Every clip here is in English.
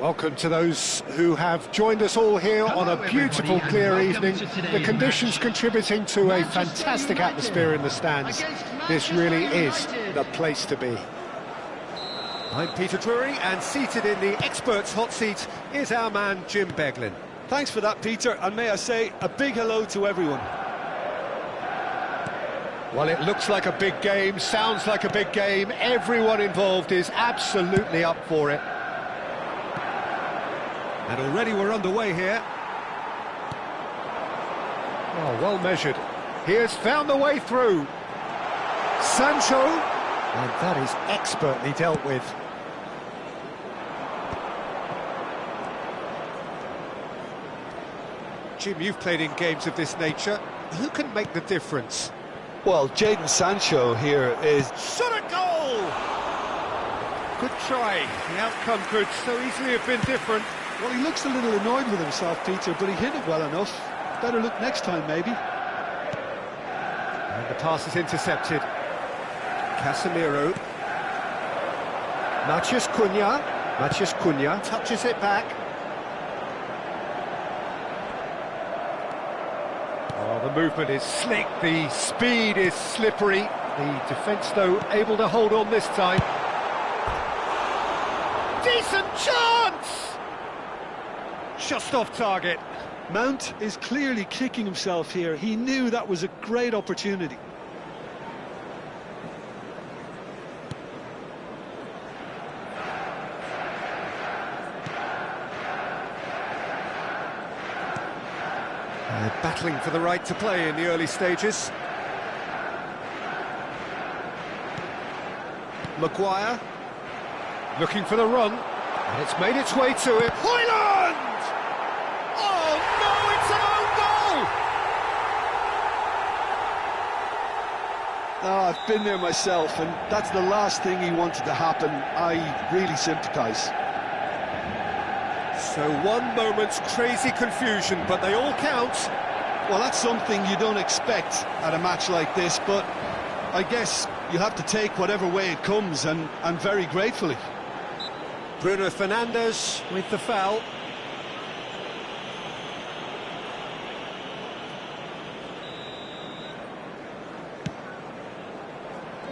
Welcome to those who have joined us all here on a beautiful, clear evening. The conditions contributing to a fantastic atmosphere in the stands. This really is the place to be. I'm Peter Drury, and seated in the experts' hot seat is our man Jim Beglin. Thanks for that, Peter, and may I say a big hello to everyone. Well, it looks like a big game, sounds like a big game. Everyone involved is absolutely up for it. And already we're underway here. Oh, well measured. He has found the way through. Sancho, and that is expertly dealt with. Jim, you've played in games of this nature. Who can make the difference? Well, Jadon Sancho here is... Shot a goal! Good try. The outcome could so easily have been different. Well, he looks a little annoyed with himself, Peter, but he hit it well enough. Better look next time, maybe. And the pass is intercepted. Casemiro. Matheus Cunha touches it back. Oh, the movement is slick, the speed is slippery. The defence, though, able to hold on this time. Decent chance! Just off target. Mount is clearly kicking himself here. He knew that was a great opportunity. Battling for the right to play in the early stages. Maguire looking for the run, and it's made its way to it. Højlund! Oh no, it's an own goal! Oh, I've been there myself, and that's the last thing he wanted to happen. I really sympathise. So one moment's crazy confusion, but they all count. Well, that's something you don't expect at a match like this, but I guess you have to take whatever way it comes, and very gratefully. Bruno Fernandes with the foul.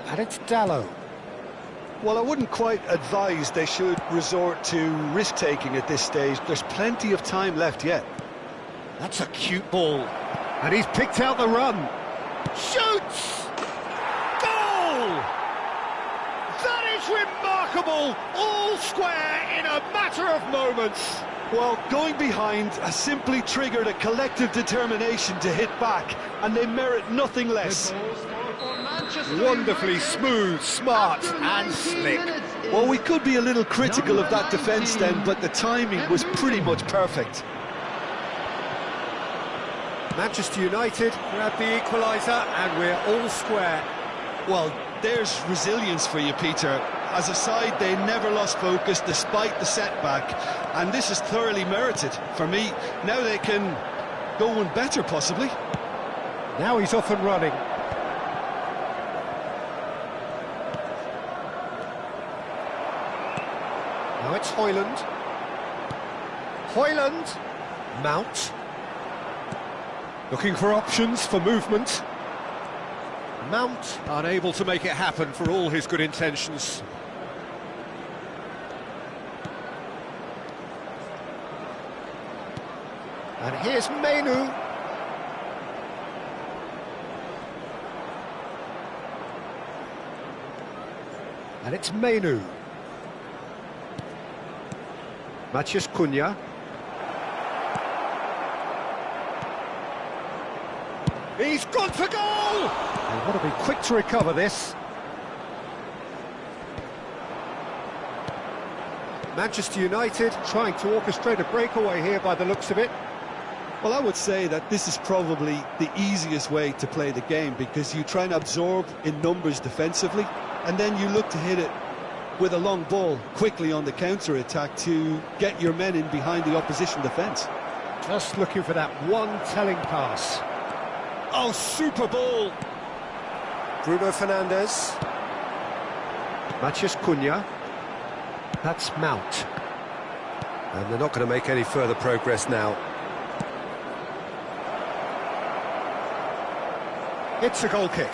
And it's Dalot. Well, I wouldn't quite advise they should resort to risk-taking at this stage. There's plenty of time left yet. That's a cute ball. And he's picked out the run. Shoots! Goal! That is remarkable! All square in a matter of moments. Well, going behind has simply triggered a collective determination to hit back, and they merit nothing less. Wonderfully smooth, smart and slick. Well, we could be a little critical of that defence then, but the timing was pretty much perfect. Manchester United grab the equaliser, and we're all square. Well, there's resilience for you, Peter. As a side, they never lost focus despite the setback, and this is thoroughly merited for me. Now they can go one better, possibly. Now he's off and running. Now it's Højlund. Mount. Looking for options for movement. Mount unable to make it happen for all his good intentions. And here's Mainoo. And it's Mainoo. Matheus Cunha. He's gone for goal! They've got to be quick to recover this. Manchester United trying to orchestrate a breakaway here by the looks of it. Well, I would say that this is probably the easiest way to play the game, because you try and absorb in numbers defensively, and then you look to hit it with a long ball quickly on the counter-attack to get your men in behind the opposition defence. Just looking for that one telling pass. Oh, super ball! Bruno Fernandes. Matheus Cunha. That's Mount. And they're not going to make any further progress now. It's a goal kick.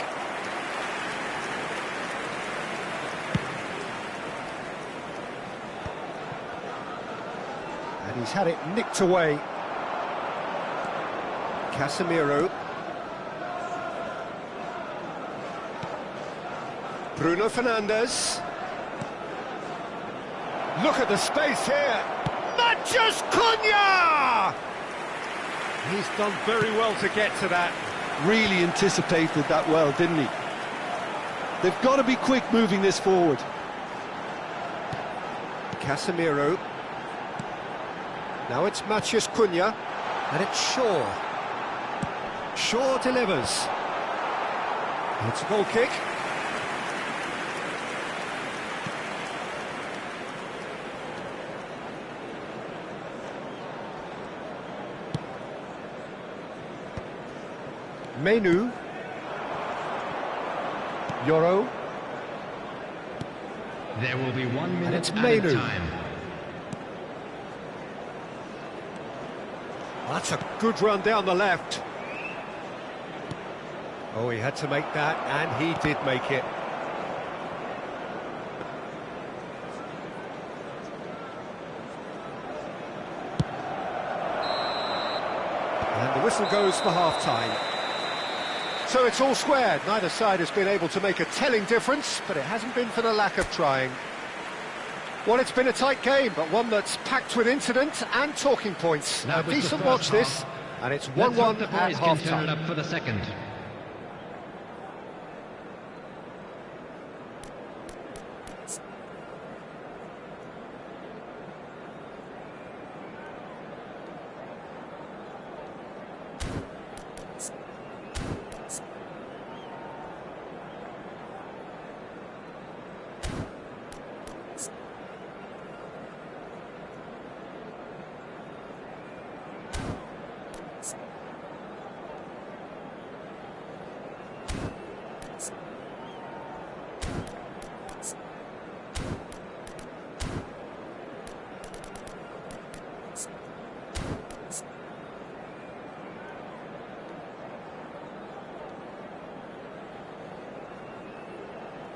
And he's had it nicked away. Casemiro. Bruno Fernandes. Look at the space here. Matheus Cunha! He's done very well to get to that. Really anticipated that well, didn't he? They've got to be quick moving this forward. Casemiro. Now it's Matheus Cunha. And it's Shaw. Shaw delivers. It's a goal kick. Menu. Yoro. There will be 1 minute it's added Menu. time. That's a good run down the left. Oh, he had to make that, and he did make it. And the whistle goes for half-time. So it's all squared. Neither side has been able to make a telling difference, but it hasn't been for the lack of trying. Well, it's been a tight game, but one that's packed with incident and talking points. That A was the decent first watch this, half. and it's Let's hope 1-1 the at boys can turn it half-time. up for the second.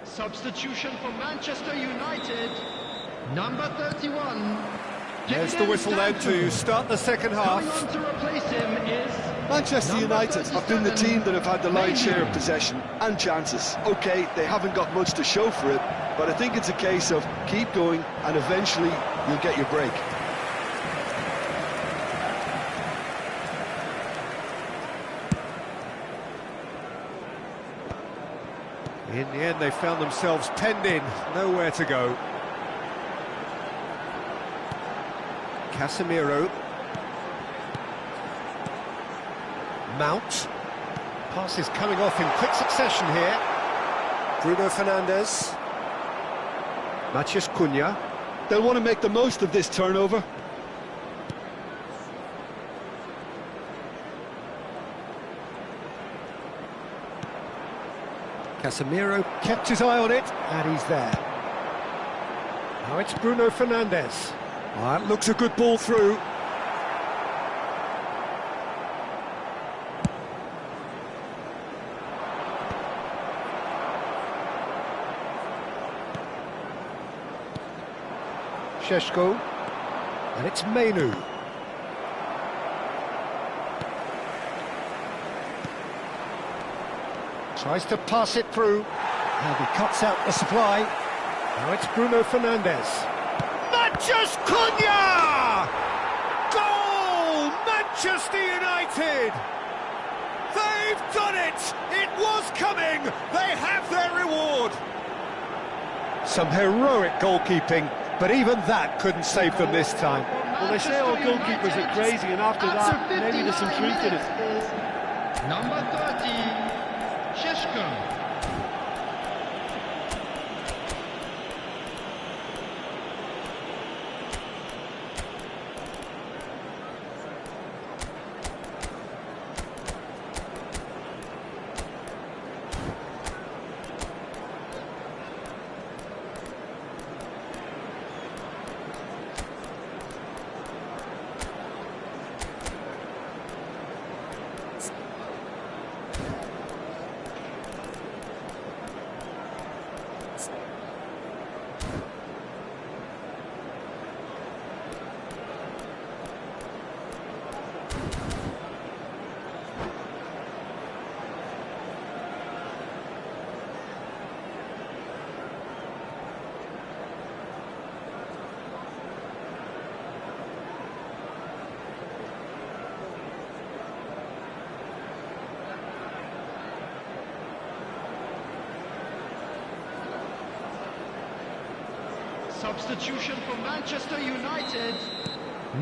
Substitution for Manchester United, number 31. There's the whistle then to start the second half. Coming on to replace him is Manchester number United have been the 37, team that have had the lion's share of Menu. possession and chances. OK, they haven't got much to show for it, but I think it's a case of keep going and eventually you'll get your break. In the end, they found themselves penned in, nowhere to go. Casemiro. Mount. Passes coming off in quick succession here. Bruno Fernandes. Matheus Cunha. They'll want to make the most of this turnover. Casemiro kept his eye on it, and he's there. Now it's Bruno Fernandes. That looks a good ball through. Šeško, and it's Menu. Tries to pass it through, and he cuts out the supply. Now it's Bruno Fernandes. Matheus Cunha! Goal! Manchester United! They've done it! It was coming! They have their reward! Some heroic goalkeeping, but even that couldn't save them this time. Well, they say all goalkeepers are crazy, and after that, maybe there's some truth in it. number 30, Šeško. Substitution for Manchester United.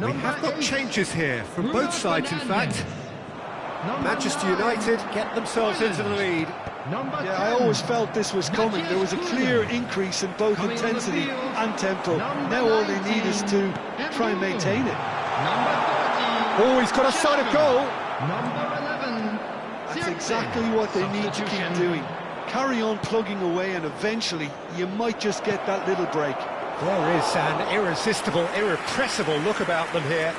We have got changes here from both sides, in fact. Manchester United get themselves into the lead. Yeah, I always felt this was coming. There was a clear increase in both intensity and tempo. Now all they need is to try and maintain it. Oh, he's got a sight of goal. Number 11. That's exactly what they need to keep doing. Carry on plugging away, and eventually you might just get that little break. There is an irresistible, irrepressible look about them here.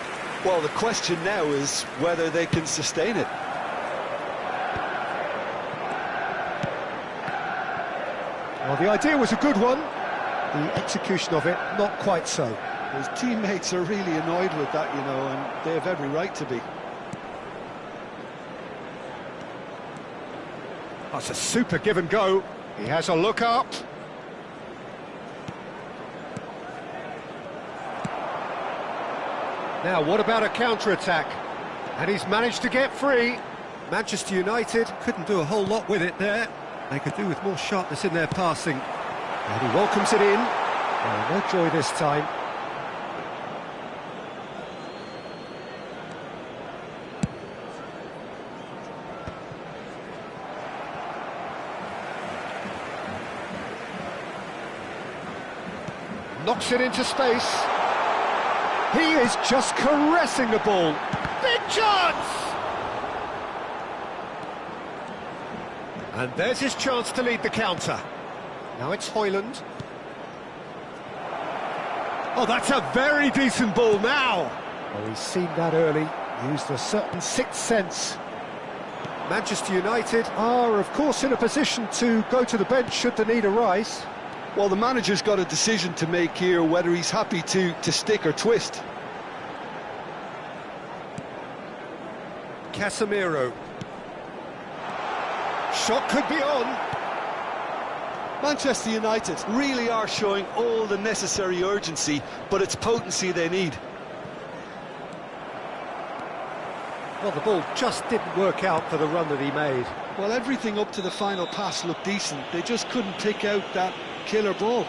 Well, the question now is whether they can sustain it. Well, the idea was a good one. The execution of it, not quite so. His teammates are really annoyed with that, you know, and they have every right to be. That's a super give and go. He has a look up. Now, what about a counter-attack? And he's managed to get free. Manchester United couldn't do a whole lot with it there. They could do with more sharpness in their passing. And he welcomes it in. Oh, no joy this time. Knocks it into space. He is just caressing the ball. Big chance! And there's his chance to lead the counter. Now it's Højlund. Oh, that's a very decent ball now. Oh, he's seen that early, used a certain sixth sense. Manchester United are, of course, in a position to go to the bench should the need arise. Well, the manager's got a decision to make here, whether he's happy to stick or twist. Casemiro. Shot could be on. Manchester United really are showing all the necessary urgency, but it's potency they need. Well, the ball just didn't work out for the run that he made. Well, everything up to the final pass looked decent. They just couldn't pick out that killer ball.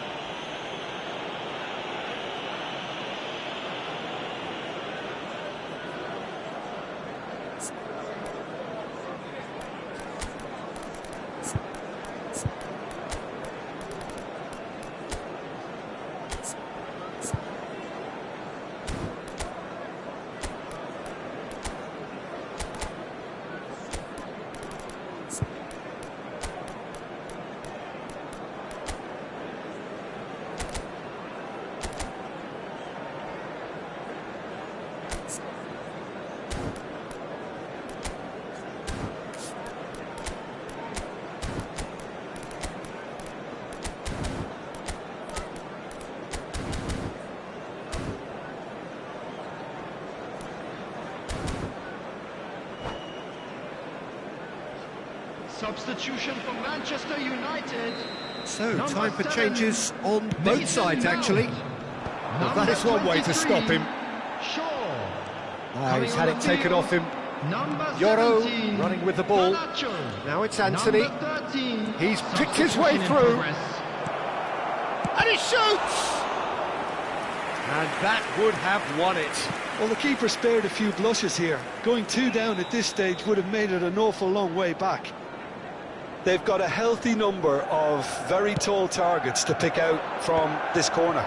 Substitution for Manchester United. So, Number time for 7, changes on both Mason sides, Mount. actually. Well, Number that is one way to 23, stop him. Shaw. He's Coming had on it the taken field, off him. Number Yoro 17, running with the ball. Garnacho. Now it's Anthony. Number 13, He's picked his way substitution in through. progress. And he shoots! And that would have won it. Well, the keeper spared a few blushes here. Going 2 down at this stage would have made it an awful long way back. They've got a healthy number of very tall targets to pick out from this corner.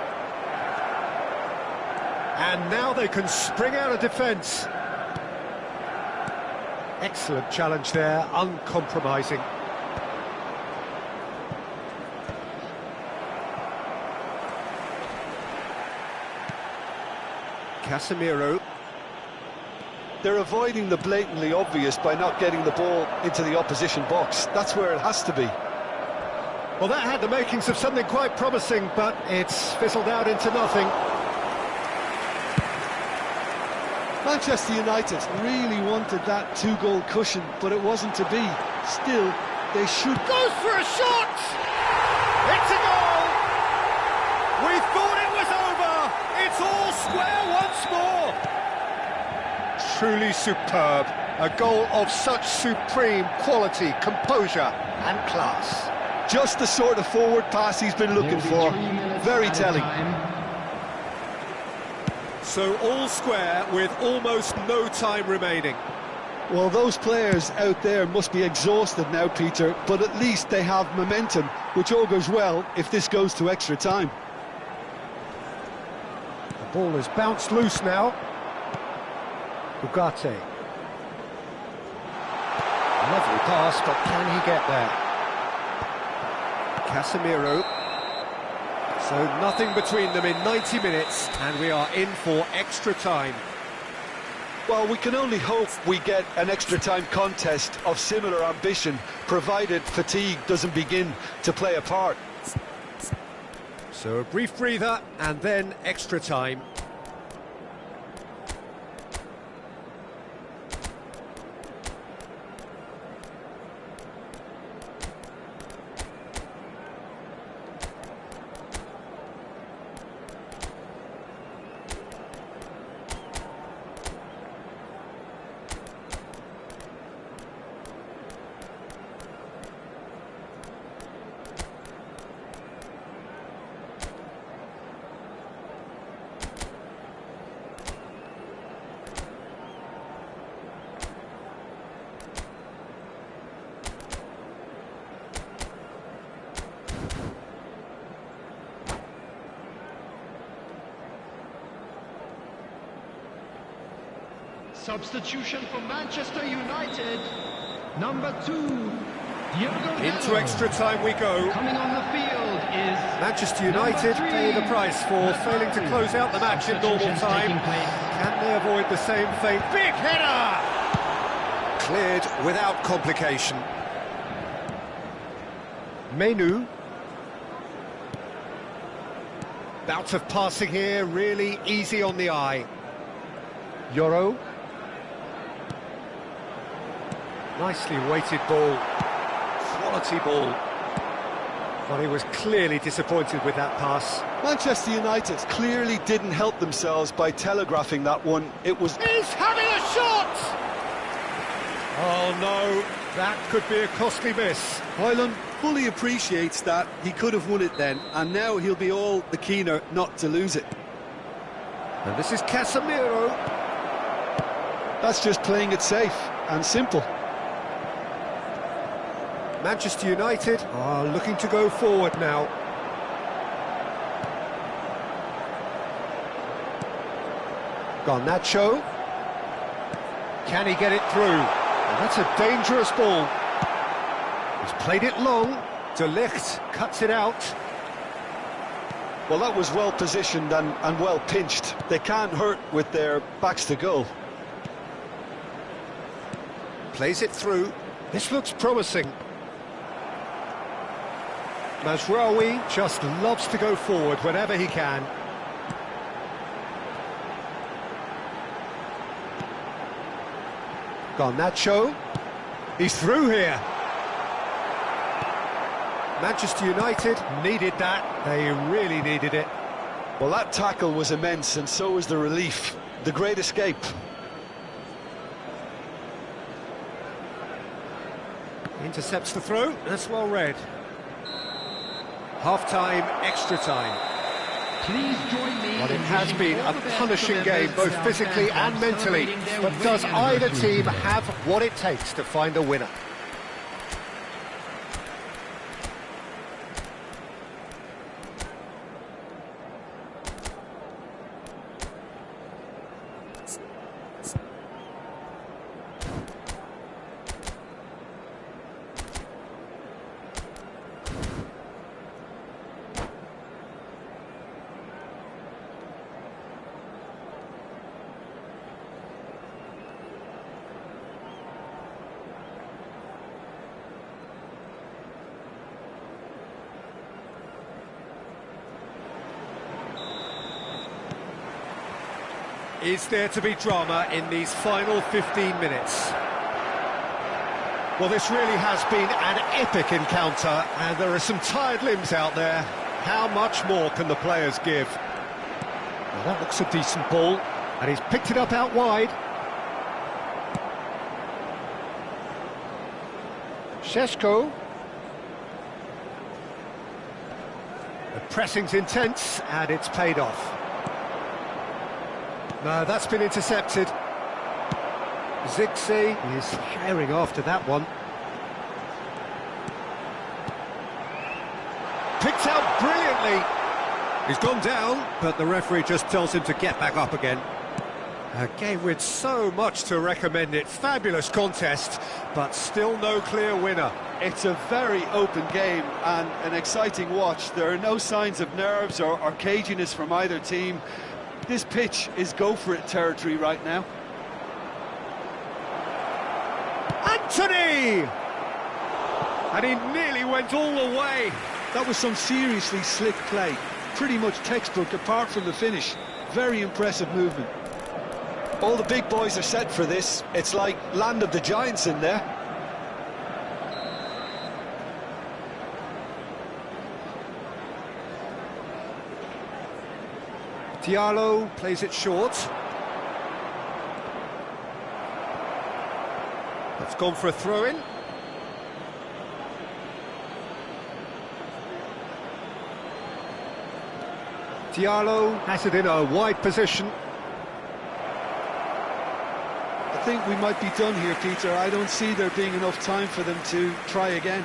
And now they can spring out of defence. Excellent challenge there, uncompromising. Casemiro. They're avoiding the blatantly obvious by not getting the ball into the opposition box. That's where it has to be. Well, that had the makings of something quite promising, but it's fizzled out into nothing. Manchester United really wanted that 2-goal cushion, but it wasn't to be. Still, they should... Goes for a shot! It's a goal! We thought it was over! It's all square once more! Truly superb. A goal of such supreme quality, composure and class. Just the sort of forward pass he's been looking for. Very telling. So all square with almost no time remaining. Well, those players out there must be exhausted now, Peter, but at least they have momentum, which augurs well if this goes to extra time. The ball is bounced loose now. Ugarte. Lovely pass, but can he get there? Casemiro. So nothing between them in 90 minutes, and we are in for extra time. Well, we can only hope we get an extra time contest of similar ambition, provided fatigue doesn't begin to play a part. So a brief breather, and then extra time. Substitution for Manchester United. Number 2, Diogo Into Dalot. extra time we go. Coming on the field is Manchester United pay the price for failing to close out the match in normal time. Can they avoid the same fate? Big header! Cleared without complication. Menu. Bout of passing here, really easy on the eye. Yoro. Nicely weighted ball. Quality ball. But he was clearly disappointed with that pass. Manchester United clearly didn't help themselves by telegraphing that one. It was... He's having a shot! Oh no, that could be a costly miss. Højlund fully appreciates that he could have won it then, and now he'll be all the keener not to lose it. And this is Casemiro. That's just playing it safe and simple. Manchester United are looking to go forward now. Garnacho. Can he get it through? Well, that's a dangerous ball. He's played it long. De Ligt cuts it out. Well, that was well positioned and well pinched. They can't hurt with their backs to goal. Plays it through. This looks promising. Mazraoui just loves to go forward whenever he can. Garnacho. He's through here. Manchester United needed that. They really needed it. Well, that tackle was immense, and so was the relief. The great escape. Intercepts the throw. That's well read. Half-time, extra time. Please join me. Well, it in has wishing been all a the best punishing to game, members both of physically our and mentally. celebrating their But does winning either anniversary. team have what it takes to find a winner? Is there to be drama in these final 15 minutes? Well, this really has been an epic encounter, and there are some tired limbs out there. How much more can the players give? Well, that looks a decent ball, and he's picked it up out wide. Šeško. pressing's intense, and it's paid off. No, that's been intercepted. Zixi is herring after that one. Picked out brilliantly. He's gone down, but the referee just tells him to get back up again. A game with so much to recommend it. Fabulous contest, but still no clear winner. It's a very open game and an exciting watch. There are no signs of nerves or caginess from either team. This pitch is go-for-it territory right now. Anthony! And he nearly went all the way. That was some seriously slick play. Pretty much textbook apart from the finish. Very impressive movement. All the big boys are set for this. It's like Land of the Giants in there. Diallo plays it short. That's gone for a throw-in. Diallo has it in a wide position. I think we might be done here, Peter. I don't see there being enough time for them to try again.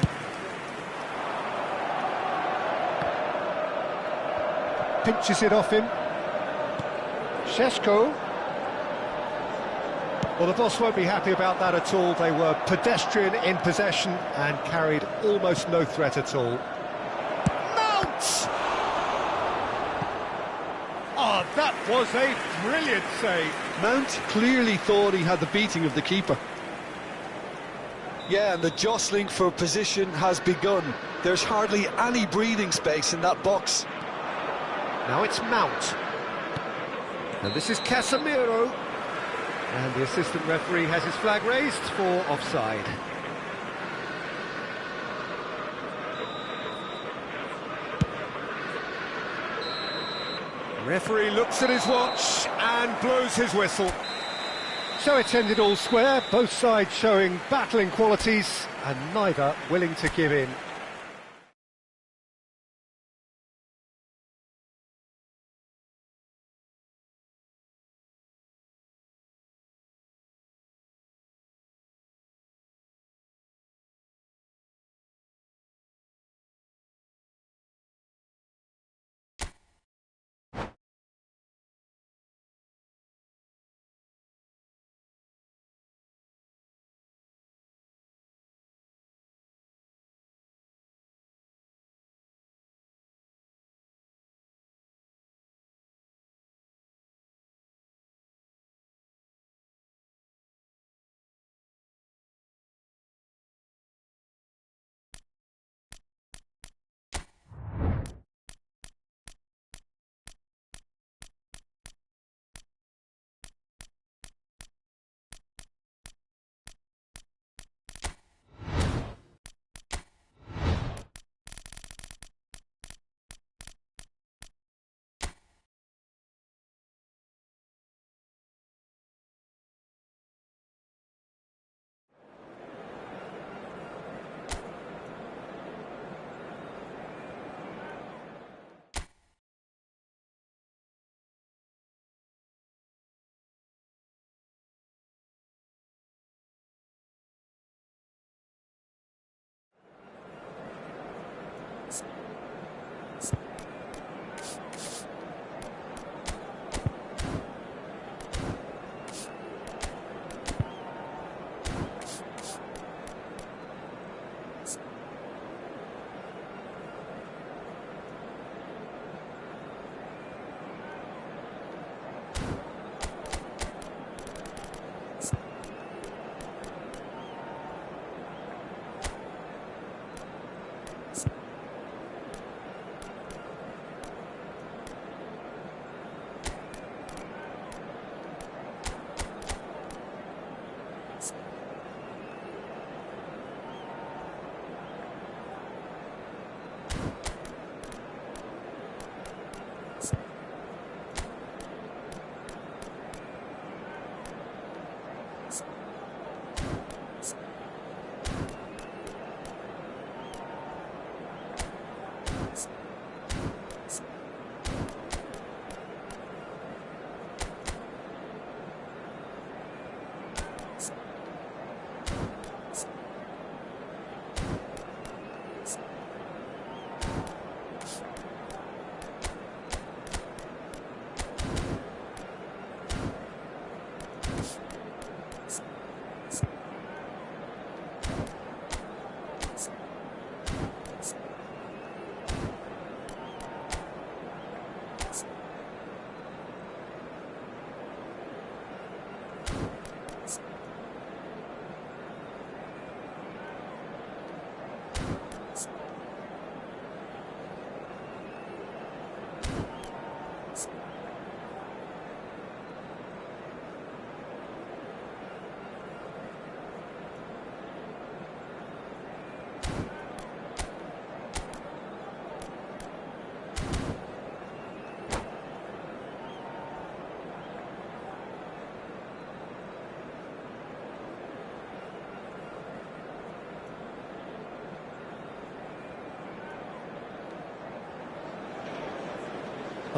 Pinches it off him. Šeško. Well, the boss won't be happy about that at all. They were pedestrian in possession and carried almost no threat at all. Mount! Oh, that was a brilliant save. Mount clearly thought he had the beating of the keeper. Yeah, and the jostling for position has begun. There's hardly any breathing space in that box. Now it's Mount. And this is Casemiro. And the assistant referee has his flag raised for offside. Referee looks at his watch and blows his whistle. So it's ended all square, both sides showing battling qualities and neither willing to give in.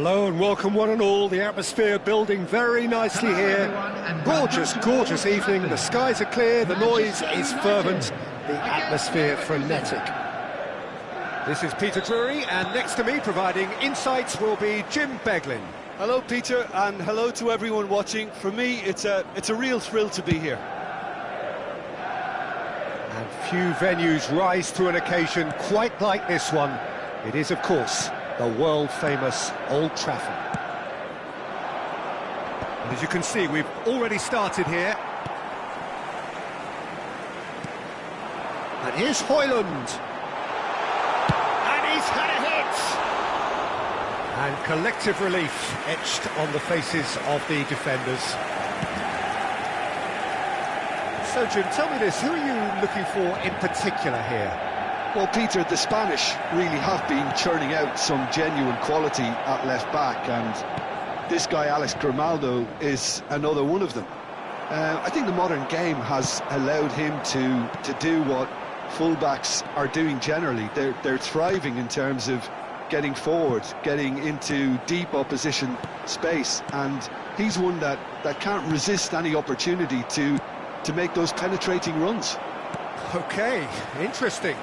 Hello and welcome one and all. The atmosphere building very nicely here. Gorgeous, gorgeous evening. The skies are clear, the noise is fervent, the atmosphere frenetic. This is Peter Drury, and next to me providing insights will be Jim Beglin. Hello, Peter, and hello to everyone watching. For me, it's a real thrill to be here. And few venues rise to an occasion quite like this one. It is, of course, the world-famous Old Trafford. And as you can see, we've already started here. And here's Højlund. And he's had a hit! And collective relief etched on the faces of the defenders. So, Jim, tell me this, who are you looking for in particular here? Well, Peter, the Spanish really have been churning out some genuine quality at left-back, and this guy, Alex Grimaldo, is another one of them. I think the modern game has allowed him to do what fullbacks are doing generally. They're thriving in terms of getting forward, getting into deep opposition space, and he's one that can't resist any opportunity to make those penetrating runs. OK, interesting.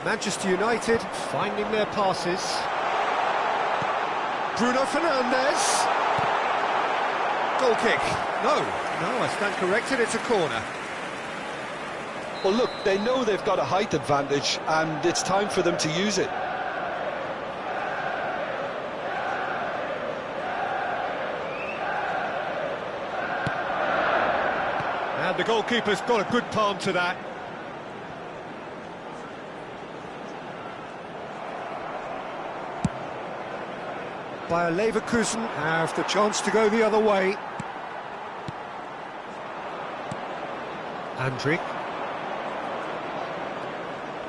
Manchester United finding their passes. Bruno Fernandes. Goal kick. No, I stand corrected, it's a corner. Well, look, they know they've got a height advantage, and it's time for them to use it. And the goalkeeper's got a good palm to that. Bayer Leverkusen have the chance to go the other way. Andrik.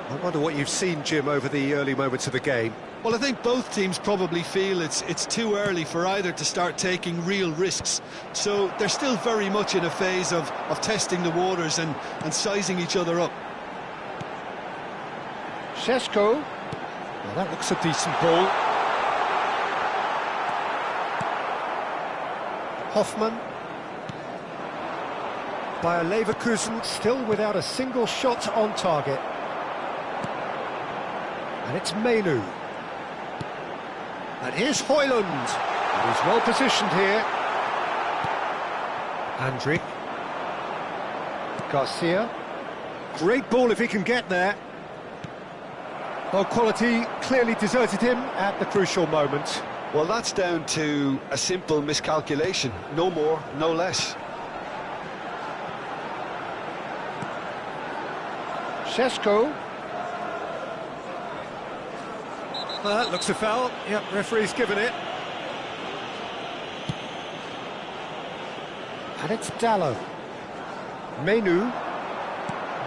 I wonder what you've seen, Jim, over the early moments of the game. Well, I think both teams probably feel it's too early for either to start taking real risks. So they're still very much in a phase of testing the waters and sizing each other up. Šeško. Well, that looks a decent ball. Hoffman. Bayer Leverkusen still without a single shot on target. And it's Mainoo. And here's Højlund. And he's well positioned here. Andrik. Garcia. Great ball if he can get there. Well, quality clearly deserted him at the crucial moment. Well, that's down to a simple miscalculation. No more, no less. Šeško. Well, that looks a foul. Yep, referee's given it. And it's Dalot. Mainoo.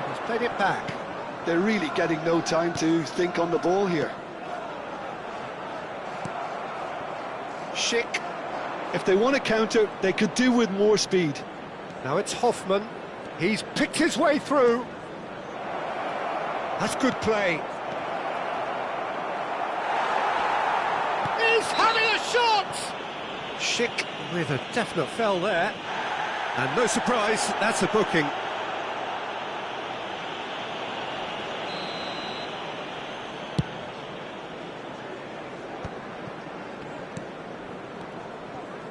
He's played it back. They're really getting no time to think on the ball here. Schick. If they want to counter, they could do with more speed. Now it's Hoffman. He's picked his way through. That's good play. He's having a shot! Schick with a definite foul there. And no surprise, that's a booking.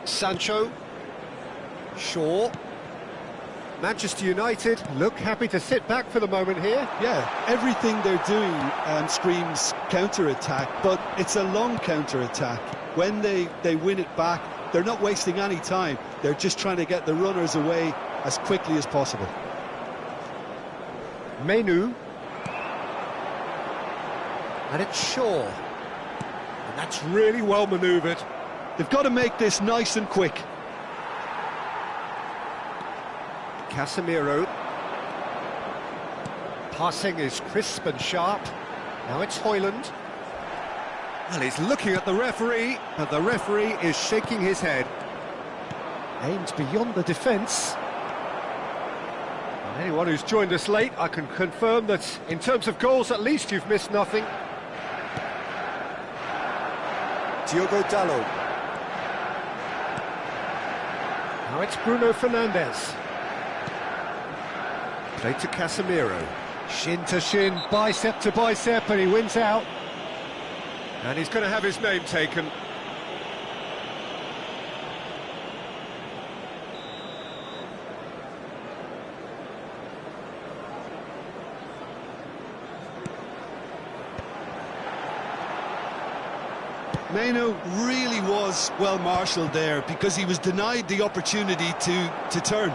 Sancho. Shaw. Manchester United look happy to sit back for the moment here. Yeah, everything they're doing screams counter-attack, but it's a long counter-attack. When they win it back, they're not wasting any time. They're just trying to get the runners away as quickly as possible. Mainoo. And it's Shaw. And that's really well manoeuvred. They've got to make this nice and quick. Casemiro. Passing is crisp and sharp. Now it's Højlund. Well, he's looking at the referee, and the referee is shaking his head. Aims beyond the defence. And anyone who's joined us late, I can confirm that in terms of goals, at least you've missed nothing. Diogo Dalot. Now it's Bruno Fernandes. Played to Casemiro. Shin to shin, bicep to bicep, and he wins out. And he's going to have his name taken. Mainoo really was well marshalled there because he was denied the opportunity to turn.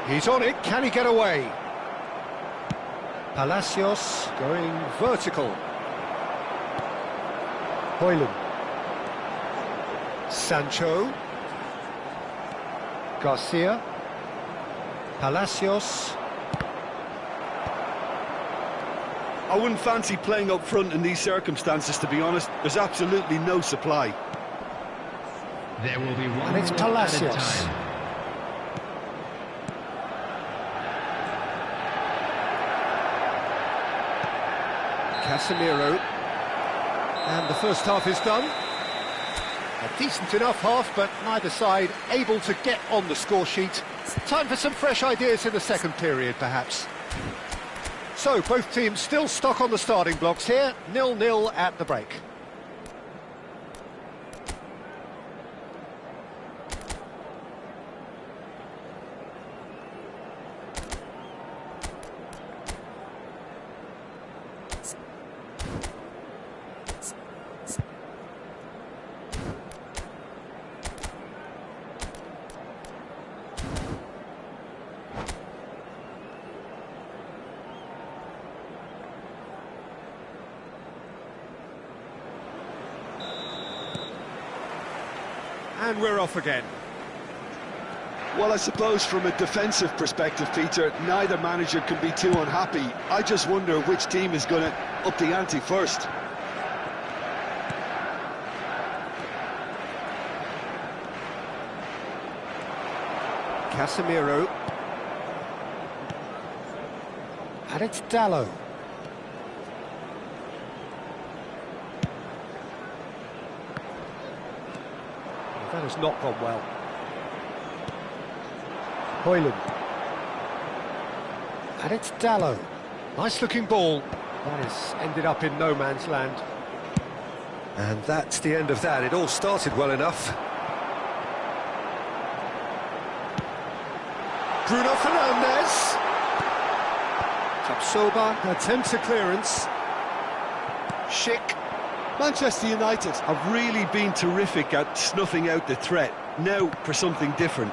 He's on it, can he get away? Palacios going vertical. Højlund. Sancho. Garcia. Palacios. I wouldn't fancy playing up front in these circumstances, to be honest. There's absolutely no supply. There will be one And it's minute at a Palacios. time. Casemiro. And the first half is done. A decent enough half, but neither side able to get on the score sheet. Time for some fresh ideas in the second period, perhaps. So, both teams still stuck on the starting blocks here, 0-0 at the break. And we're off again. Well, I suppose from a defensive perspective, Peter, neither manager can be too unhappy. I just wonder which team is going to up the ante first. Casemiro. And it's Dalot. That has not gone well. Højlund. And it's Dalot. Nice looking ball. That has ended up in no man's land. And that's the end of that. It all started well enough. Bruno Fernandes. Tapsoba attempts a clearance. Schick. Manchester United have really been terrific at snuffing out the threat. Now for something different.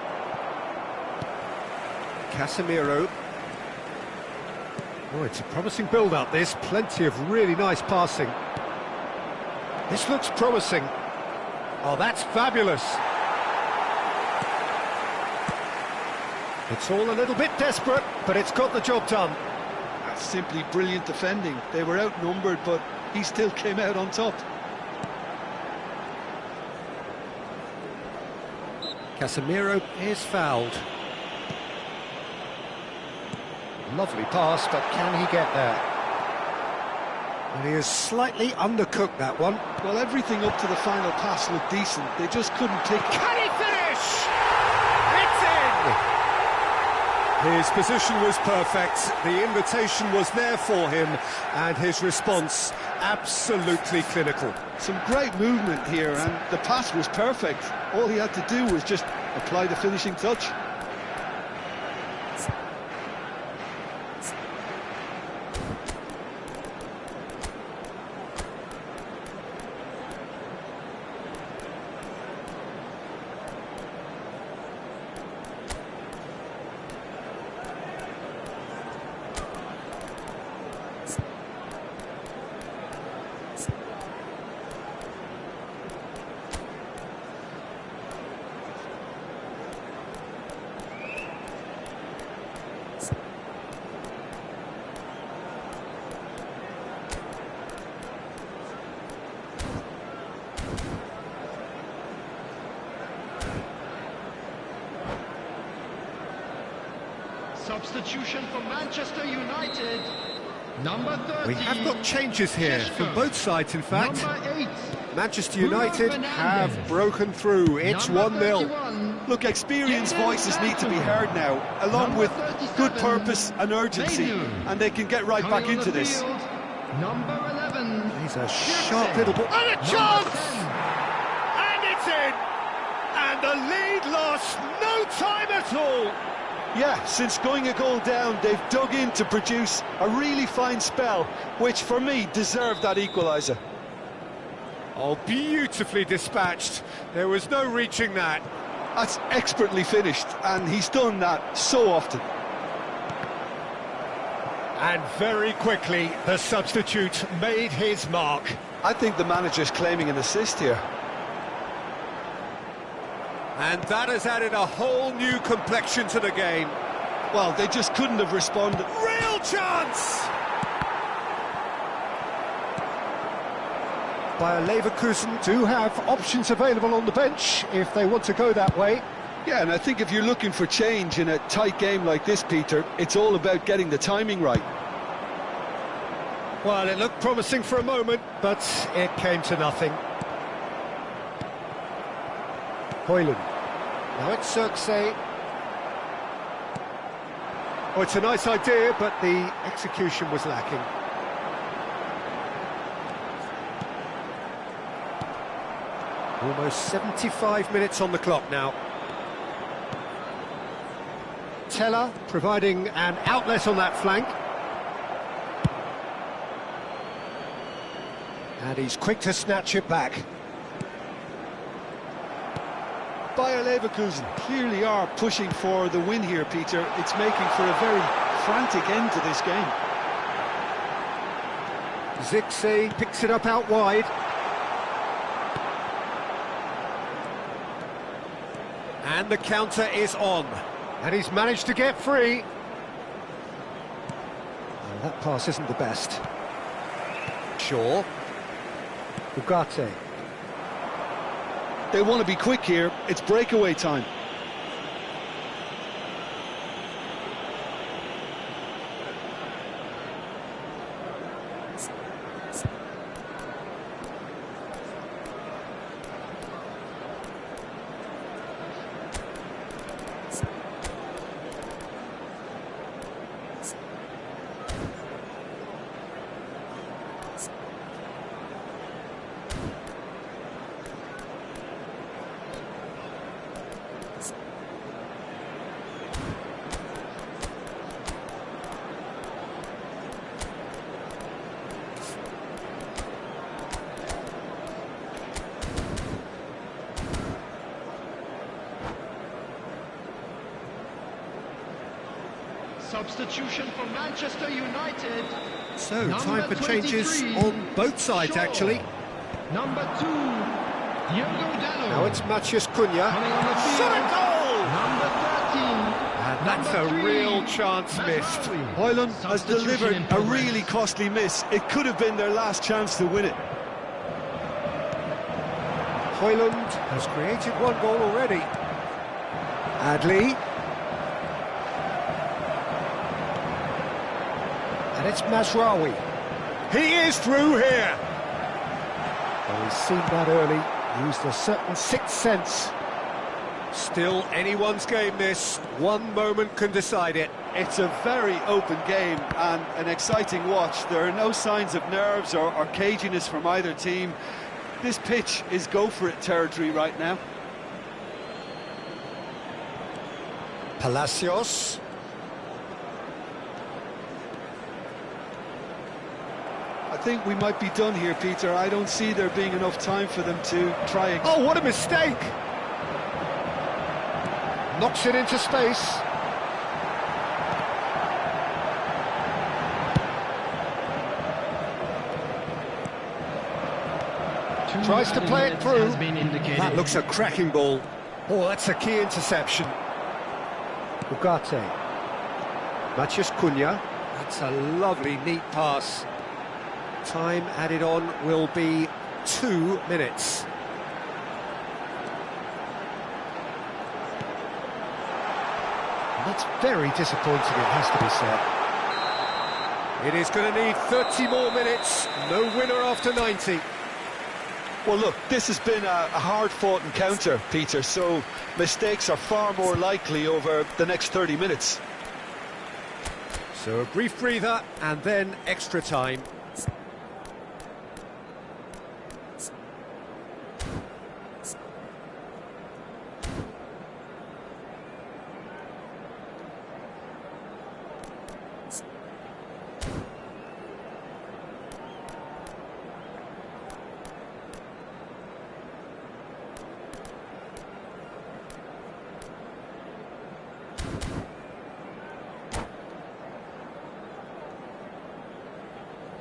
Casemiro. Oh, it's a promising build-up, this. Plenty of really nice passing. This looks promising. Oh, that's fabulous. It's all a little bit desperate, but it's got the job done. That's simply brilliant defending. They were outnumbered, but he still came out on top. Casemiro is fouled. Lovely pass, but can he get there? And he has slightly undercooked that one. Well, everything up to the final pass looked decent. They just couldn't click. Can he finish? It's in! His position was perfect. The invitation was there for him, and his response absolutely clinical. Some great movement here, and the pass was perfect. All he had to do was just apply the finishing touch. Substitution for Manchester United. Number 30. We have got changes here from both sides, in fact. Number 8. Manchester United have broken through. It's 1-0. Look, experienced voices need to be heard now, along with good purpose and urgency, and they can get right back into this. Number 11. He's a sharp little ball. And a chance! And it's in! And the lead lost no time at all! Yeah, since going a goal down, they've dug in to produce a really fine spell, which for me deserved that equaliser. Oh, beautifully dispatched. There was no reaching that. That's expertly finished, and he's done that so often. And very quickly, the substitute made his mark. I think the manager's claiming an assist here. And that has added a whole new complexion to the game. Well, they just couldn't have responded. Real chance! Bayer Leverkusen do have options available on the bench if they want to go that way. Yeah, and I think if you're looking for change in a tight game like this, Peter, it's all about getting the timing right. Well, it looked promising for a moment, but it came to nothing. Højlund. Now it's Zirkzee. Oh, it's a nice idea, but the execution was lacking. Almost 75 minutes on the clock now. Teller providing an outlet on that flank. And he's quick to snatch it back. Bayer Leverkusen clearly are pushing for the win here, Peter. It's making for a very frantic end to this game. Zirkzee picks it up out wide. And the counter is on. And he's managed to get free. Well, that pass isn't the best. Shaw. Ugarte. They want to be quick here. It's breakaway time. Substitution for Manchester United. So, Number time for changes 23, on both sides, Shaw. actually. Number 2, Diogo Dalot. Now it's Matheus Cunha. Coming on the field. Shot a goal! Number 13. And that's Number a 3, real chance missed. Mazraoui. Højlund has Substitution delivered in a progress. really costly miss. It could have been their last chance to win it. Højlund has created one goal already. Adli. And it's Mazraoui. He is through here. Well, he's seen that early, used a certain sixth sense. Still anyone's game this, one moment can decide it. It's a very open game and an exciting watch. There are no signs of nerves or caginess from either team. This pitch is go-for-it territory right now. Palacios. I think we might be done here, Peter. I don't see there being enough time for them to try again. Oh, what a mistake! Knocks it into space. Tries to play it through. That looks a cracking ball. Oh, that's a key interception. Ugarte. Matheus Cunha. That's a lovely, neat pass. Time added on will be 2 minutes. And that's very disappointing, it has to be said. It is going to need 30 more minutes. No winner after 90. Well, look, this has been a hard-fought encounter, Peter, so mistakes are far more likely over the next 30 minutes. So a brief breather and then extra time.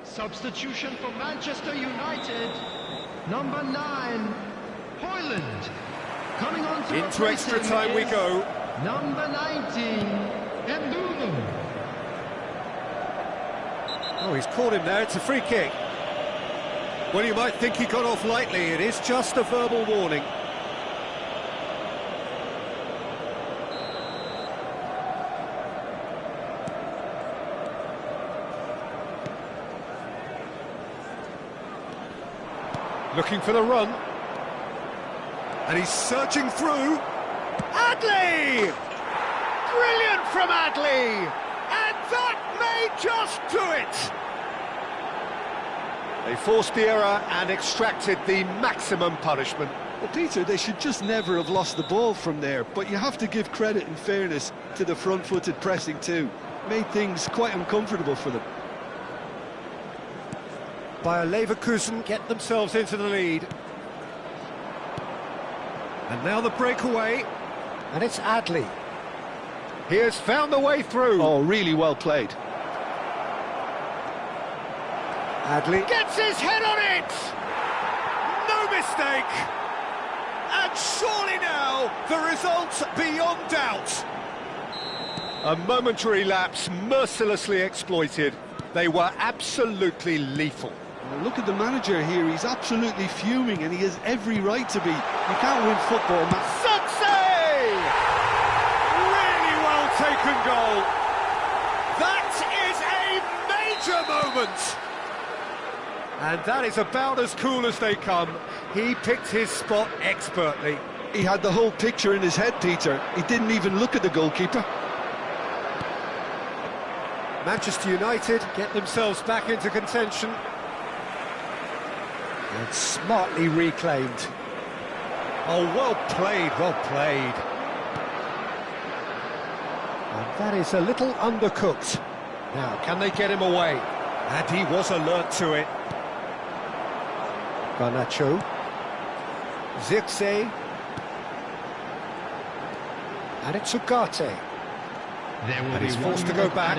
Substitution for Manchester United. Number 9, Højlund. Coming on to Into extra time we go. Number 19, Embolo. Oh, he's caught him there. It's a free kick. Well, you might think he got off lightly. It is just a verbal warning. Looking for the run. And he's surging through. Adli! Brilliant from Adli! And that may just do it! They forced the error and extracted the maximum punishment. Well, Peter, they should just never have lost the ball from there, but you have to give credit and fairness to the front-footed pressing too. Made things quite uncomfortable for them. Bayer Leverkusen get themselves into the lead. And now the breakaway. And it's Adli. He has found the way through. Oh, really well played. Adli gets his head on it! No mistake! And surely now, the result beyond doubt. A momentary lapse mercilessly exploited. They were absolutely lethal. Well, look at the manager here, he's absolutely fuming and he has every right to be. You can't win football, man. Sansei! Really well taken goal. That is a major moment. And that is about as cool as they come. He picked his spot expertly. He had the whole picture in his head, Peter. He didn't even look at the goalkeeper. Manchester United get themselves back into contention. And smartly reclaimed. Oh, well played, well played. And that is a little undercooked. Now, can they get him away? And he was alert to it. Garnacho. Zirkzee. And it's Ugarte. And he's forced to go back.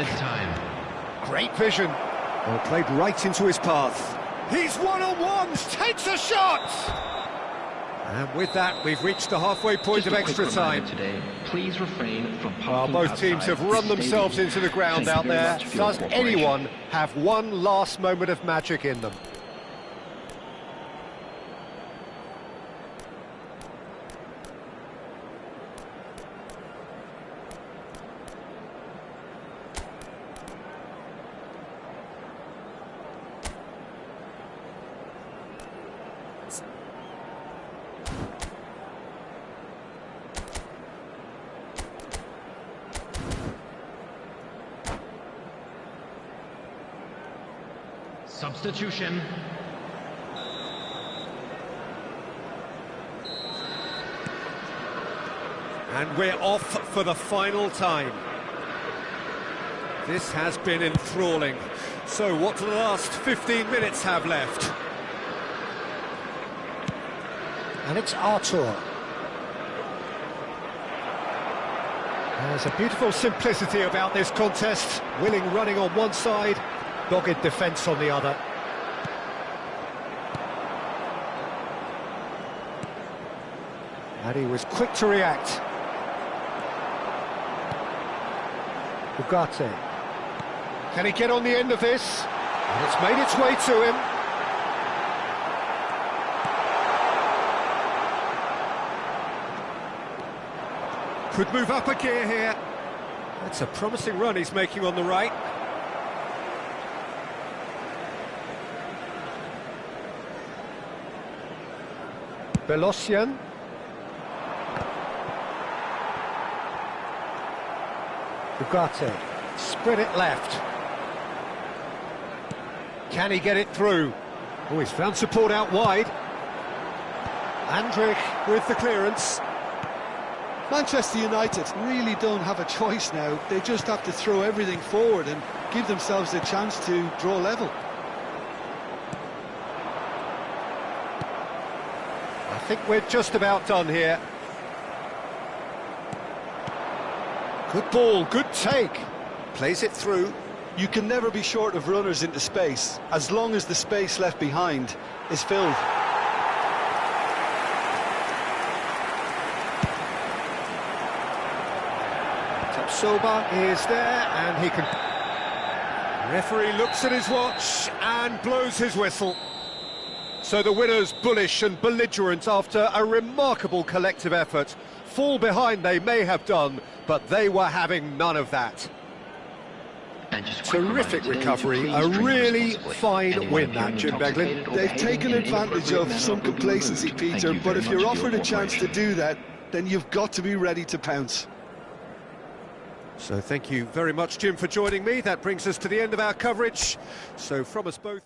Great vision. Well, played right into his path. He's one-on-ones, takes a shot! And with that, we've reached the halfway point of extra time. Today, please refrain from well, both teams have run themselves into the ground out there. Does anyone have one last moment of magic in them? Substitution. And we're off for the final time. This has been enthralling. So what do the last 15 minutes have left? And it's Arthur. There's a beautiful simplicity about this contest. Willing running on one side, dogged defence on the other. And he was quick to react. Ugarte. Can he get on the end of this? And it's made its way to him. Could move up a gear here. That's a promising run he's making on the right. Belosian. Ugarte. Spread it left. Can he get it through? Oh, he's found support out wide. Andrich with the clearance. Manchester United really don't have a choice now. They just have to throw everything forward and give themselves a chance to draw level. I think we're just about done here. Good ball, good take. Plays it through. You can never be short of runners into space, as long as the space left behind is filled. Tapsoba is there, and he can... Referee looks at his watch and blows his whistle. So the winners bullish and belligerent after a remarkable collective effort. Fall behind they may have done, but they were having none of that. Terrific recovery, a really fine win that, Jim Beglin. They've taken advantage of some complacency, Peter, but if you're offered a chance to do that, then you've got to be ready to pounce. So thank you very much, Jim, for joining me. That brings us to the end of our coverage. So from us both...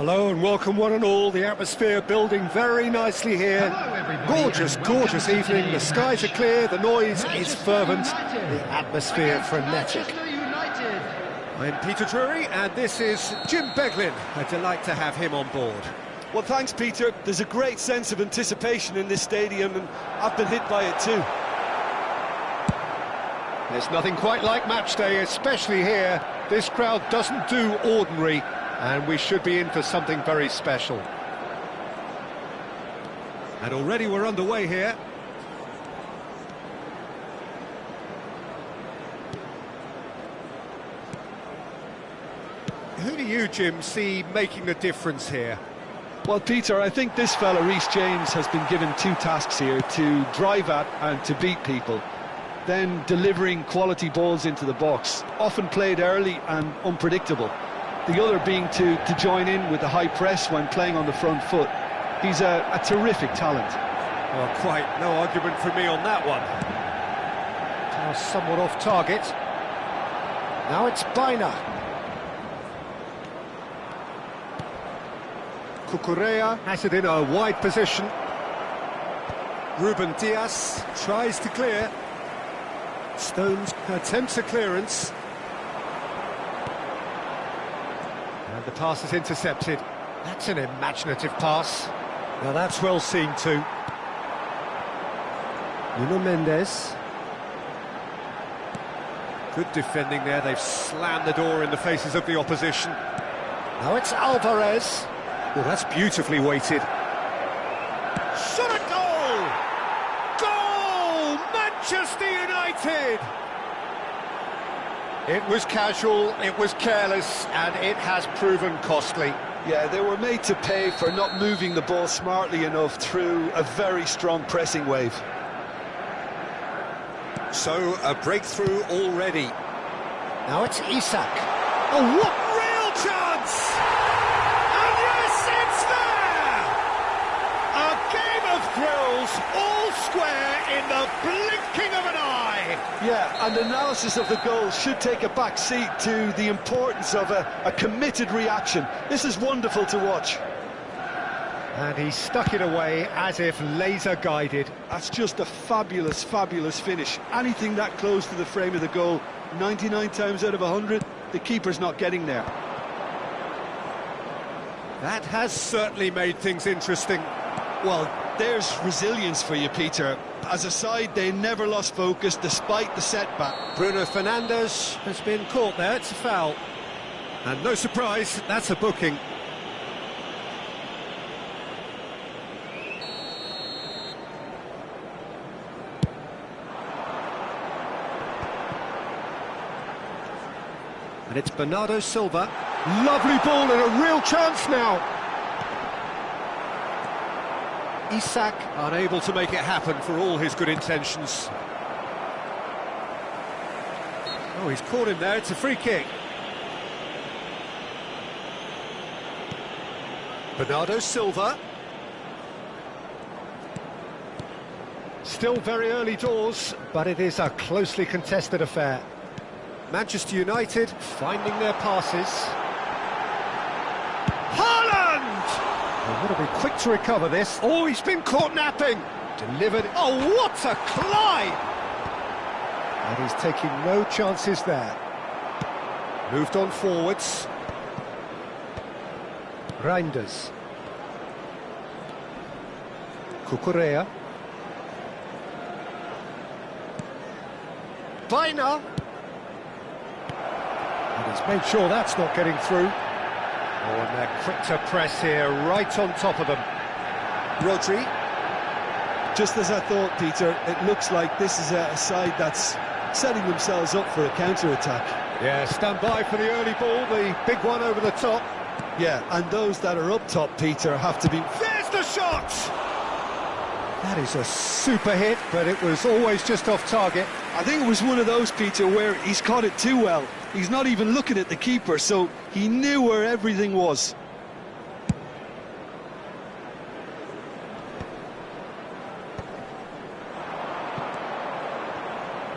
Hello and welcome one and all. The atmosphere building very nicely here. Hello, everybody, Gorgeous, and welcome gorgeous to evening. The today's skies are match. clear, the noise is Manchester fervent, United the atmosphere against frenetic. Manchester United. I'm Peter Drury, and this is Jim Beglin. A delight to have him on board. Well, thanks, Peter. There's a great sense of anticipation in this stadium, and I've been hit by it too. There's nothing quite like match day, especially here. This crowd doesn't do ordinary, and we should be in for something very special. And already we're underway here. Who do you, Jim, see making a difference here? Well, Peter, I think this fella, Reece James, has been given two tasks here: to drive at and to beat people. Then delivering quality balls into the box, often played early and unpredictable. The other being to join in with the high press when playing on the front foot. He's a terrific talent. Well, quite no argument from me on that one. Somewhat off target. Now it's Baina. Cucurella has it in a wide position. Ruben Dias tries to clear. Stones attempts a clearance. And the pass is intercepted. That's an imaginative pass. Now that's well seen too. Nuno Mendes. Good defending there. They've slammed the door in the faces of the opposition. Now it's Alvarez. Well, that's beautifully weighted. Shot a goal! Goal! Manchester United! It was casual, it was careless, and it has proven costly. Yeah, they were made to pay for not moving the ball smartly enough through a very strong pressing wave. So, a breakthrough already. Now it's Isak. Oh, what real chance! And yes, it's there! A game of thrills, all square in the blinking of an eye! Yeah, and analysis of the goal should take a back seat to the importance of a committed reaction. This is wonderful to watch. And he stuck it away as if laser guided. That's just a fabulous, fabulous finish. Anything that close to the frame of the goal, 99 times out of 100, the keeper's not getting there. That has certainly made things interesting. Well, there's resilience for you, Peter. As a side, they never lost focus despite the setback. Bruno Fernandes has been caught there, it's a foul. And no surprise, that's a booking. And it's Bernardo Silva. Lovely ball and a real chance now. Isak unable to make it happen for all his good intentions. Oh, he's caught him there, it's a free kick. Bernardo Silva. Still very early doors, but it is a closely contested affair. Manchester United finding their passes. Haaland! They've got to be quick to recover this. Oh, he's been caught napping. Delivered. Oh, what a climb! And he's taking no chances there. Moved on forwards. Reinders. Cucurella. Baina. And he's made sure that's not getting through. Oh, and they're quick to press here, right on top of them. Rodri. Just as I thought, Peter, it looks like this is a side that's setting themselves up for a counter-attack. Yeah, stand by for the early ball, the big one over the top. Yeah, and those that are up top, Peter, have to be... There's the shot! That is a super hit, but it was always just off target. I think it was one of those, Peter, where he's caught it too well. He's not even looking at the keeper, so he knew where everything was.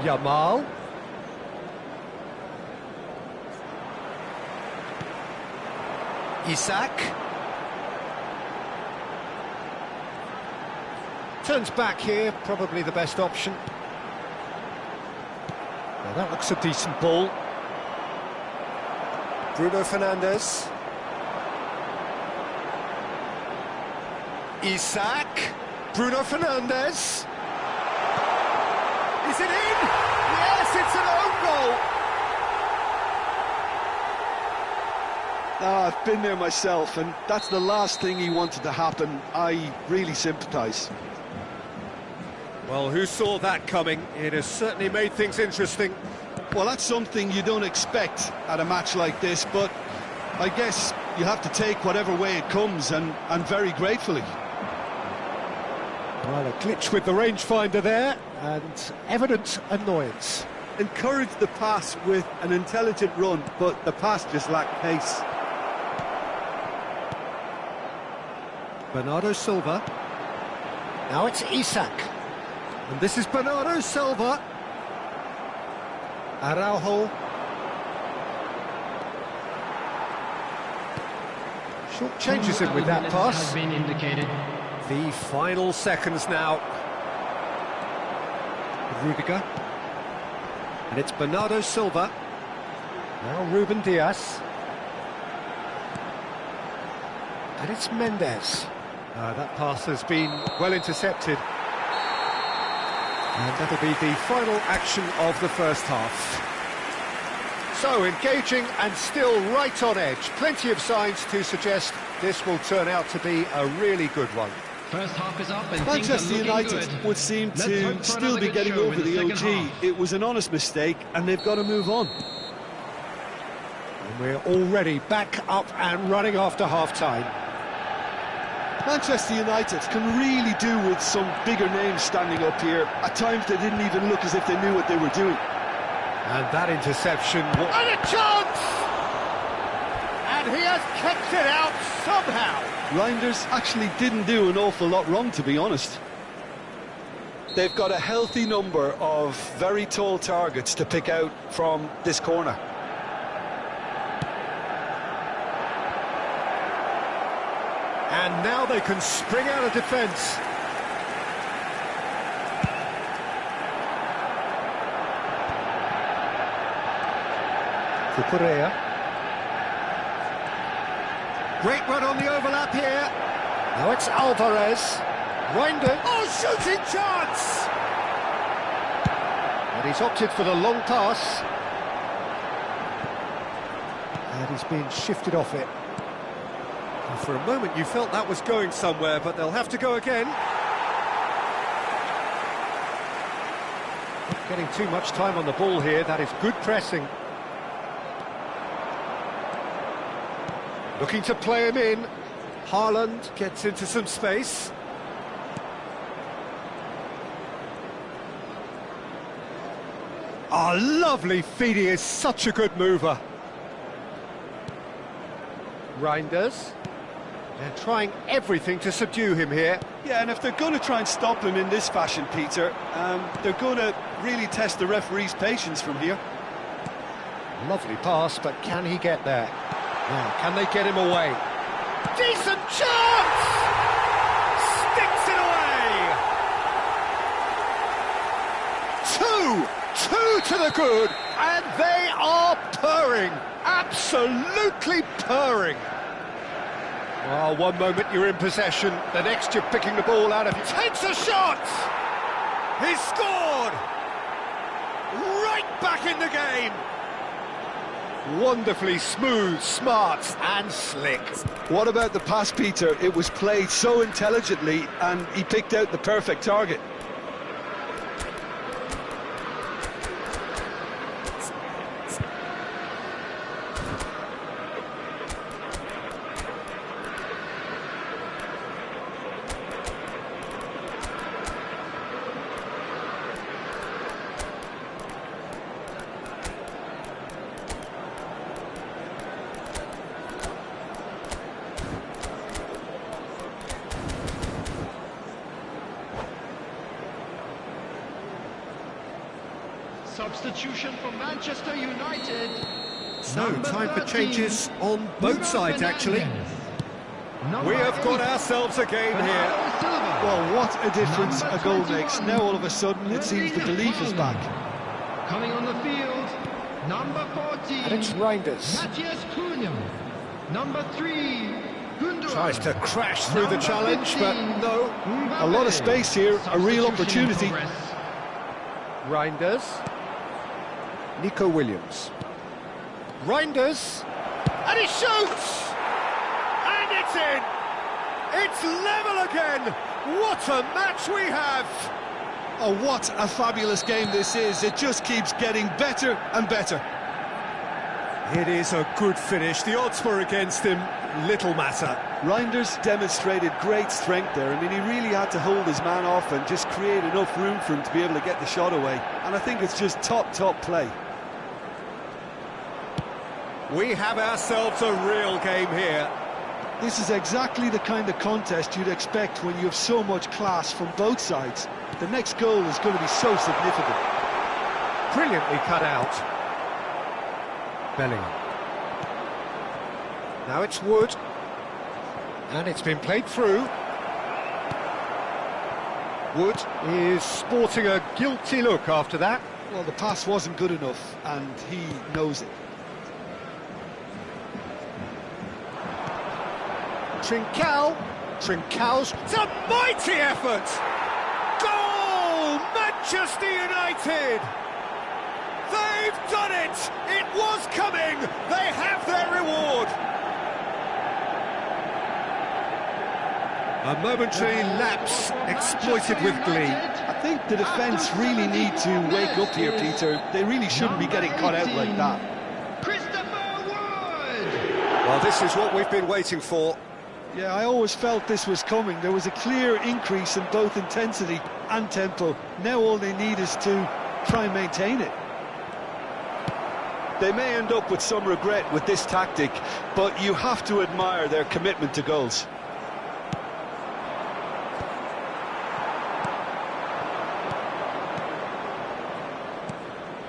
Yamal. Isak. Turns back here, probably the best option. Well, that looks a decent ball. Bruno Fernandes. Isak. Bruno Fernandes. Is it in? Yes, it's an own goal. I've been there myself, and that's the last thing he wanted to happen. I really sympathise. Well, who saw that coming? It has certainly made things interesting. Well, that's something you don't expect at a match like this, but I guess you have to take whatever way it comes, and very gratefully. Well, a glitch with the rangefinder there, and evident annoyance. Encouraged the pass with an intelligent run, but the pass just lacked pace. Bernardo Silva. Now it's Isak. And this is Bernardo Silva. Araujo. Short changes him with that pass. Has been indicated. The final seconds now. Rudiger. And it's Bernardo Silva. Now Ruben Dias. And it's Mendes. That pass has been well intercepted. And that'll be the final action of the first half. So engaging and still right on edge. Plenty of signs to suggest this will turn out to be a really good one. First half is up and Manchester things are United good. would seem Let's to hope for still another be good getting show over in the second OG. half. It was an honest mistake, and they've got to move on. And we're already back up and running after half-time. Manchester United can really do with some bigger names standing up here. At times they didn't even look as if they knew what they were doing. And that interception... And a chance! And he has kept it out somehow. Reinders actually didn't do an awful lot wrong, to be honest. They've got a healthy number of very tall targets to pick out from this corner. And now they can spring out of defence. Cucurella. Great run on the overlap here. Now it's Alvarez. Reinders. Oh, shooting chance! And he's opted for the long pass. And he's been shifted off it. And for a moment you felt that was going somewhere, but they'll have to go again. Not getting too much time on the ball here. That is good pressing. Looking to play him in. Haaland gets into some space. Oh, lovely feed. He is such a good mover. Reinders. They're trying everything to subdue him here. Yeah, and if they're going to try and stop him in this fashion, Peter, they're going to really test the referee's patience from here. Lovely pass, but can he get there? Now, can they get him away? Decent chance! Sticks it away! Two to the good, and they are purring. Absolutely purring. Well, one moment you're in possession, the next you're picking the ball out of you. Takes a shot! He's scored! Right back in the game! Wonderfully smooth, smart and slick. What about the pass, Peter? It was played so intelligently, and he picked out the perfect target. Substitution for Manchester United. So, Number time for 13, changes on both Bruno sides, actually. Fernandes. We have got Number 8, ourselves a game here. Bernardo Silva. Well, what a difference a goal makes. Now all of a sudden it seems the belief is back. Coming on the field, number 14. And it's Reinders. Matthias Cunha. Number 3, Gundogan. Tries to crash through the challenge, but no. A lot of space here, a real opportunity. Reinders. Nico Williams. Reinders. And he shoots! And it's in! It's level again! What a match we have! Oh, what a fabulous game this is. It just keeps getting better and better. It is a good finish. The odds were against him. Little matter. Reinders demonstrated great strength there. I mean, he really had to hold his man off and just create enough room for him to be able to get the shot away. And I think it's just top play. We have ourselves a real game here. This is exactly the kind of contest you'd expect when you have so much class from both sides. The next goal is going to be so significant. Brilliantly cut out. Bellingham. Now it's Wood. And it's been played through. Wood is sporting a guilty look after that. Well, the pass wasn't good enough, and he knows it. Trincão's, it's a mighty effort! Goal! Manchester United! They've done it! It was coming! They have their reward! A momentary lapse exploited with glee. I think the defence really need to wake up here, Peter. They really shouldn't be getting caught out like that. Christopher Wood! Well, this is what we've been waiting for. Yeah, I always felt this was coming. There was a clear increase in both intensity and tempo. Now all they need is to try and maintain it. They may end up with some regret with this tactic, but you have to admire their commitment to goals.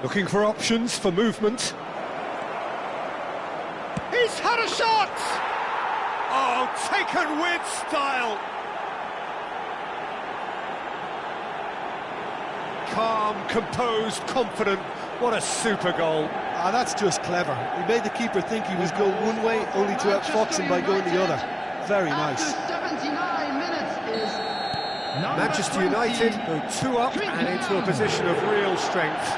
Looking for options for movement. He's had a shot! Oh, taken with style! Calm, composed, confident. What a super goal. Ah, that's just clever. He made the keeper think he was going one way, only to outfox him by going the other. Very nice. After 79 minutes is Manchester United go 2 up and into a position of real strength.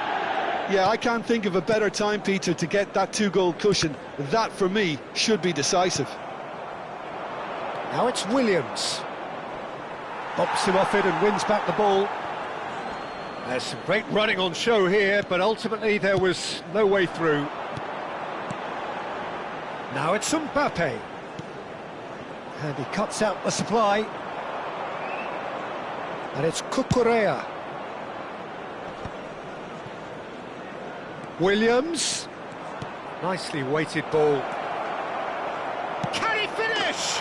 Yeah, I can't think of a better time, Peter, to get that 2-goal cushion. That, for me, should be decisive. Now it's Williams. Bops him off it and wins back the ball. There's some great running on show here, but ultimately there was no way through. Now it's Mbappe. And he cuts out the supply. And it's Cucurella. Williams. Nicely weighted ball. Can he finish?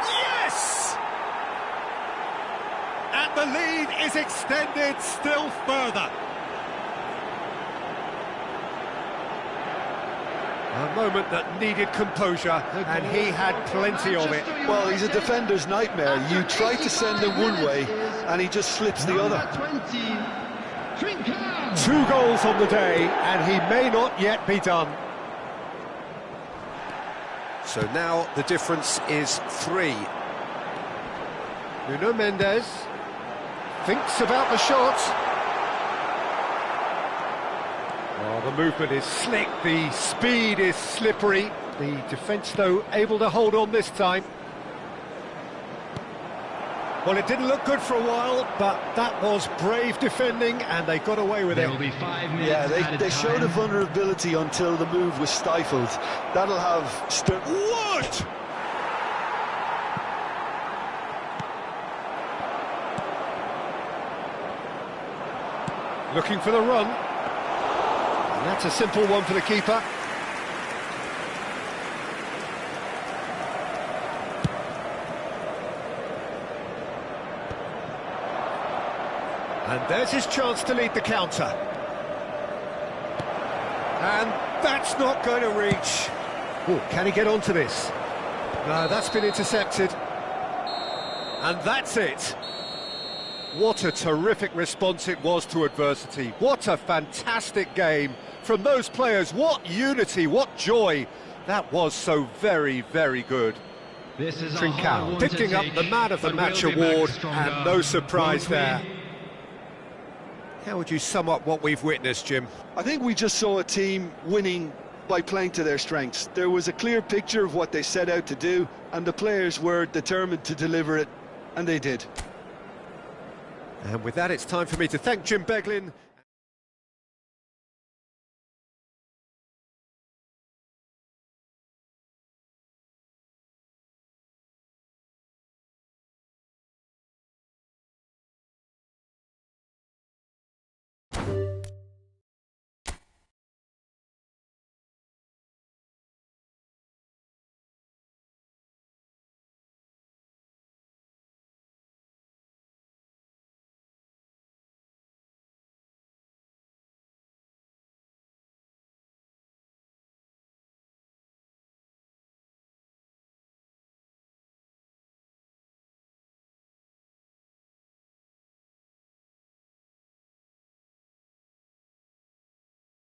Yes! And the lead is extended still further. A moment that needed composure, and he had plenty of it. Well, he's a defender's nightmare. You try to send him one way, and he just slips the other. 2 goals on the day, and he may not yet be done. So now the difference is 3. Nuno Mendes thinks about the shot. Oh, the movement is slick, the speed is slippery. The defence, though, able to hold on this time. Well, it didn't look good for a while, but that was brave defending, and they got away with There it. will be 5 minutes. Yeah, they showed a vulnerability until the move was stifled. That'll have... Wood! Looking for the run. And that's a simple one for the keeper. And there's his chance to lead the counter. And that's not going to reach. Oh, can he get onto this? No, that's been intercepted. And that's it. What a terrific response it was to adversity. What a fantastic game from those players. What unity, what joy. That was so very, very good. This is Trincao picking up the Man of the Match award, and no surprise there. How would you sum up what we've witnessed, Jim? I think we just saw a team winning by playing to their strengths. There was a clear picture of what they set out to do, and the players were determined to deliver it, and they did. And with that, it's time for me to thank Jim Beglin.